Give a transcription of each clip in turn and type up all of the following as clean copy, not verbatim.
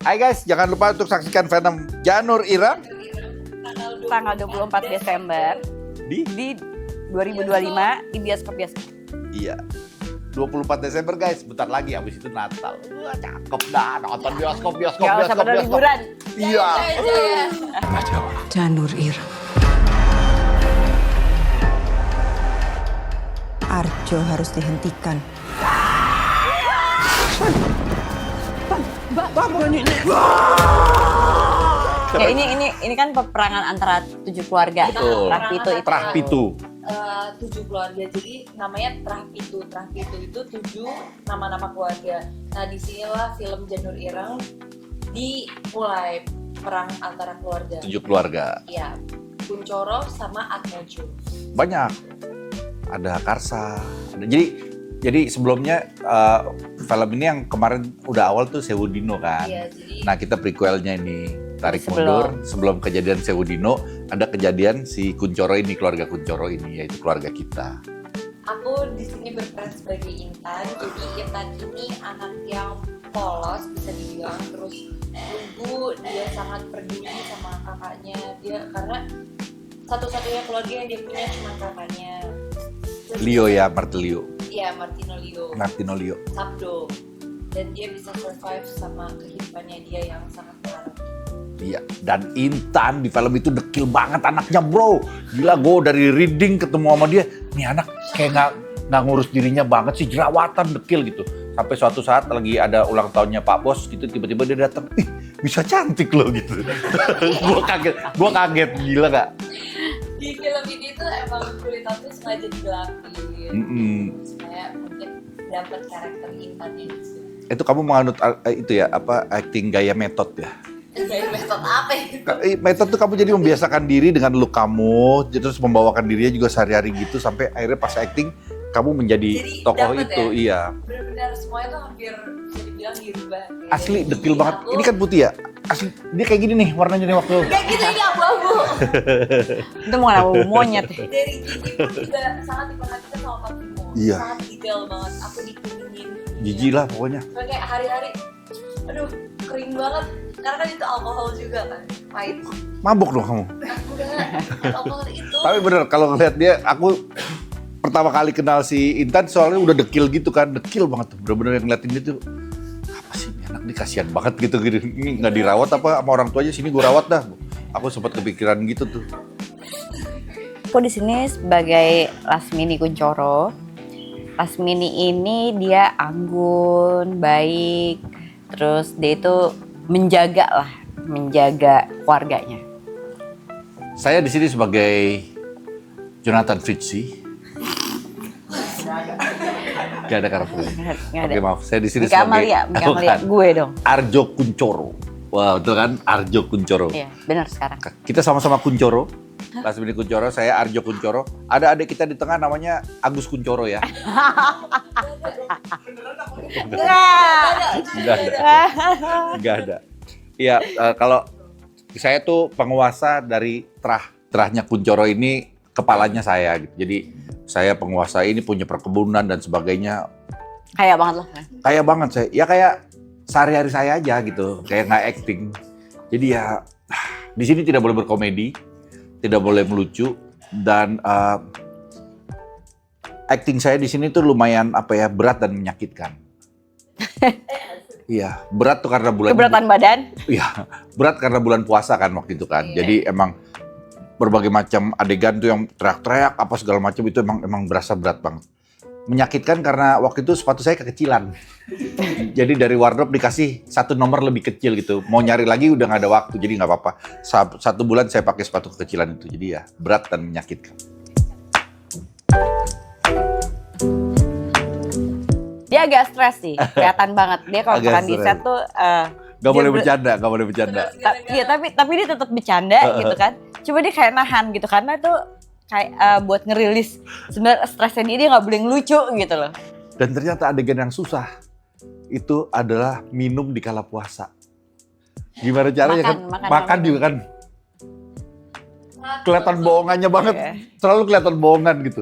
Hai guys, jangan lupa untuk saksikan film Janur Irang tanggal 24 Desember di di 2025 di bioskop-bioskop. Iya. 24 Desember guys, bentar lagi habis itu Natal. Wah, cakep dah nonton bioskop. Gak usah pada liburan. Iya. Janur Irang. Arjo harus dihentikan. Ya ini kan peperangan antara 7 keluarga. Betul. Trah Pitu. 7 keluarga, jadi namanya Trah Pitu itu 7 nama-nama keluarga. Nah disinilah film Janur Irang dimulai perang antara keluarga. 7 keluarga. Iya, Kuncoro sama Atmojo. Banyak. Ada Karsa. Jadi sebelumnya film ini yang kemarin udah awal tuh Sewudino kan. Iya, jadi Nah kita prequelnya ini tarik Sebelum. mundur sebelum kejadian Sewudino ada kejadian si Kuncoro ini, keluarga Kuncoro ini, yaitu keluarga kita. aku di sini berperan sebagai Intan. Jadi Intan ini anak yang polos bisa dibilang, terus lugu, dia sangat peduli sama kakaknya dia karena satu-satunya keluarga yang dia punya cuma kakaknya. Terus Leo ya, Martelio. Iya, Martino Leo. Sabdo, dan dia bisa survive sama kehidupannya dia yang sangat berharap. Iya, dan Intan di film itu dekil banget anaknya bro. Gila, gue dari reading ketemu sama dia, nih anak kayak nggak ngurus dirinya banget sih, jerawatan dekil gitu. Sampai suatu saat lagi ada ulang tahunnya Pak Bos gitu, tiba-tiba dia datang, ih bisa cantik loh gitu. Gue kaget, gila gak? Di film ini tuh emang kulit aku sengaja digelapin supaya mungkin dapat karakter Intan yang Itu kamu menganut itu ya, apa acting gaya metode ya? gaya metode apa itu? Metode tuh kamu jadi membiasakan diri dengan look kamu, terus membawakan dirinya juga sehari-hari gitu, sampai akhirnya pas acting kamu menjadi Jadi tokoh dapet itu, ya? iya. Benar-benar semuanya tuh hampir bisa dibilang dirubah. Kayak Asli dari dekil banget. aku- Ini kan putih ya. Asli dia kayak gini nih warnanya nih waktu. kayak gitu ini abu-abu. Itu mau kenapa monyet. Dari gigi pun juga sangat diperhatikan sama Pak Timo. Iya. Sangat detail banget. Aku dikuningin. Jijik lah pokoknya. Soalnya kayak hari-hari, aduh kering banget. Karena kan itu alkohol juga kan, pahit. Mabuk dong kamu. Aku udah alkohol itu. Tapi bener kalau ngeliat dia, aku pertama kali kenal si Intan soalnya udah dekil gitu kan, dekil banget tuh. Bener-bener yang ngeliatin dia tuh, apa sih ini anak nih kasihan banget gitu. Ini nggak dirawat apa sama orang tuanya, sini gue rawat dah. Aku sempat kepikiran gitu tuh. Aku di sini sebagai Lasmini Kuncoro. Lasmini ini dia anggun, baik, terus dia itu menjaga keluarganya. Saya di sini sebagai Jonathan Fitzy. Gak ada karakternya. Nggak ada. Oke maaf, saya di sini Mika sebagai Amalia, gue dong. Arjo Kuncoro. Wah, betul kan? Arjo Kuncoro. Iya, benar sekarang. Kita sama-sama Kuncoro. Lasmini Kuncoro, saya Arjo Kuncoro. Ada adik kita di tengah namanya Agus Kuncoro ya. Enggak ada. Iya, kalau saya tuh penguasa dari terahnya Kuncoro ini, kepalanya saya gitu. Jadi saya penguasa ini, punya perkebunan dan sebagainya. Kayak banget loh. Kayak banget saya. Ya kayak sehari-hari saya aja gitu. Kayak nggak acting. Jadi ya di sini tidak boleh berkomedi, tidak boleh melucu, dan acting saya di sini tuh lumayan berat dan menyakitkan. Iya, berat tuh karena Keberatan badan. Iya, berat karena bulan puasa kan waktu itu kan. Iya. Jadi emang berbagai macam adegan tuh yang teriak-teriak apa segala macam itu emang berasa berat banget. Menyakitkan karena waktu itu sepatu saya kekecilan. Jadi dari wardrobe dikasih 1 nomor lebih kecil gitu. Mau nyari lagi udah nggak ada waktu, jadi nggak apa-apa. 1 bulan saya pakai sepatu kekecilan itu. Jadi ya berat dan menyakitkan. Dia agak stres sih, kelihatan banget. Dia kalau Agak makan di stres. set tuh Gak Dia boleh ber- bercanda, gak boleh bercanda. iya tapi dia tetap bercanda gitu kan. Cuma dia kayak nahan gitu karena itu kayak buat ngerilis sebenarnya stresnya dia nggak boleh ngelucu gitu loh. Dan ternyata adegan yang susah itu adalah minum di kala puasa. Gimana caranya kan? Makan juga kan. Kelihatan bohongannya banget. Iya. Selalu kelihatan bohongan gitu.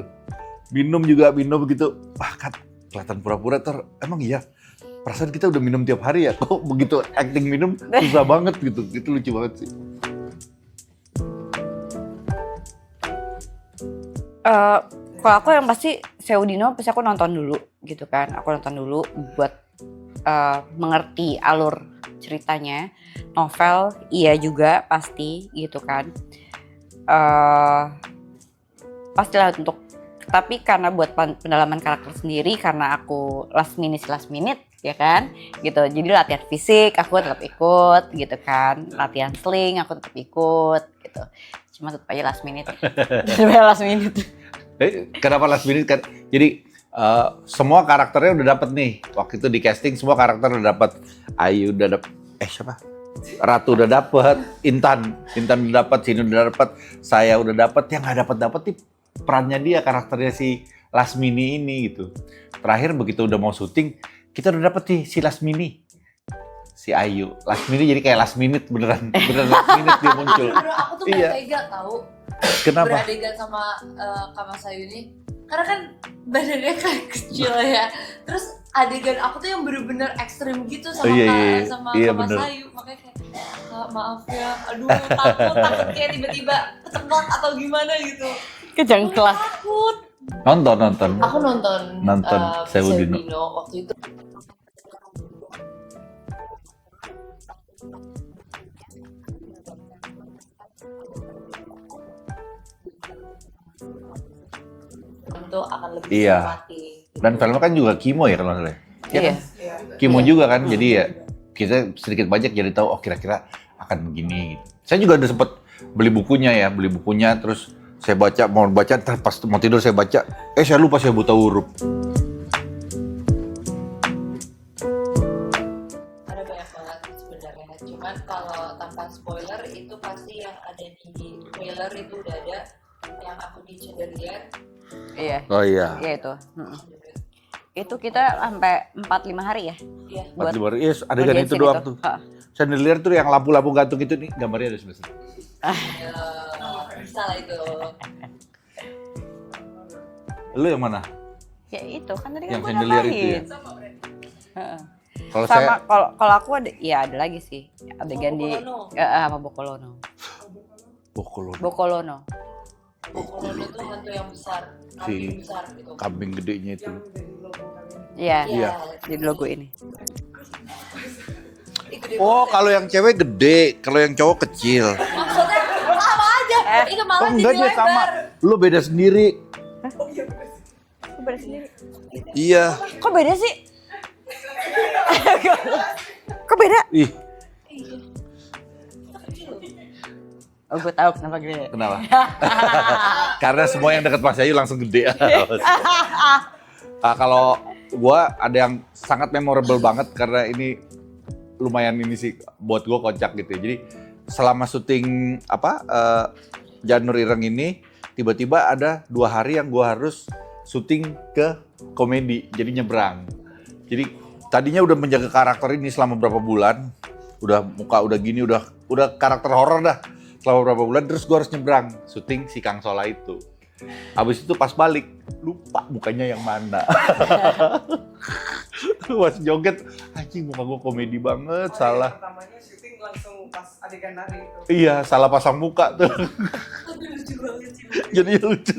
Minum juga minum gitu. Wah kan kelihatan pura-pura emang iya. perasaan kita udah minum tiap hari ya, kok begitu acting minum susah banget gitu. Itu lucu banget sih. Kalau aku yang pasti Seudino pasti aku nonton dulu gitu kan. Aku nonton dulu buat mengerti alur ceritanya. Novel iya juga pasti gitu kan. Pastilah untuk, tapi karena buat pendalaman karakter sendiri, karena aku last minute ya kan gitu, jadi latihan fisik aku tetap ikut gitu kan, latihan sling aku tetap ikut gitu, cuma tetap aja last minute. Last minute. Kenapa last minute kan? Jadi semua karakternya udah dapet nih. Waktu itu di casting semua karakter udah dapet. Ayu udah dapet, siapa? Ratu udah dapet, Intan udah dapet, Sini udah dapet, saya udah dapet. Yang nggak dapet nih perannya dia, karakternya si Lasmini ini gitu. Terakhir begitu udah mau syuting, kita udah dapet nih si Lasmini, si Ayu. Lasmini jadi kayak last minute beneran last minute dia muncul. Aku tuh gak tega tahu. Kenapa? Beradegan sama Kamasayu ini, karena kan badannya kayak kecil ya. Terus adegan aku tuh yang bener-bener ekstrim gitu sama sama Kamasayu, makanya kayak Kak, maaf ya, aduh takut kayak tiba-tiba ketemplak atau gimana gitu. Kejangklah. Takut. Nonton. Aku nonton Seudino waktu itu. Itu akan lebih mati. Dan filmnya kan juga Kimo ya kalau nggak salah. Iya. Kan? Kimo juga kan, jadi ya kita sedikit banyak jadi tahu kira-kira akan begini. Gitu. Saya juga udah sempet beli bukunya, terus saya mau baca, pas mau tidur saya baca, saya lupa saya buta huruf. Ada banyak banget sebenarnya, cuman kalau tanpa spoiler itu pasti yang ada di trailer itu udah ada, yang aku di Cendelier. Iya. Oh iya. Iya itu. Itu kita sampai 4-5 hari ya? Iya. 45 hari, adegan itu doang tuh. Chandelier tuh yang lampu-lampu gantung itu nih, gambarnya ada sebenarnya. Bisa lah itu. Lu yang mana? Ya itu kan tadi Yang kan chandelier itu ya? Kalau sama saya, kalau aku ada, ya ada lagi sih adegan di sama Bokolono. Bokolono. Bokolono itu hantu yang besar, kambing besar gitu. Kambing gedenya itu. Iya. Jadi logo ini. Oh, kalau yang cewek gede, kalau yang cowok kecil. Maksudnya sama aja. Itu malah Enggak, jadi dia lebar. sama. Lu beda sendiri. Kok beda sendiri? Iya. Kok beda sih? Kok beda? Ih, Oh, gue tahu kenapa gede. kenapa? Karena semua yang deket Mas Ayu langsung gede. Kalau gua ada yang sangat memorable banget karena ini lumayan ini sih buat gua kocak gitu ya. Jadi selama syuting Janur Ireng ini tiba-tiba ada 2 hari yang gua harus syuting ke komedi, jadi nyebrang. Jadi tadinya udah menjaga karakter ini selama berapa bulan, udah muka udah gini, udah karakter horor dah selama berapa bulan, terus gua harus nyebrang syuting si Kang Sola itu. Habis itu pas balik, lupa mukanya yang mana. Pas joget, anjing muka gue komedi banget, salah. Pertamanya syuting langsung pas adegan nari itu. Iya, salah pasang muka tuh. Tapi lucu banget sih. Jadi lucu.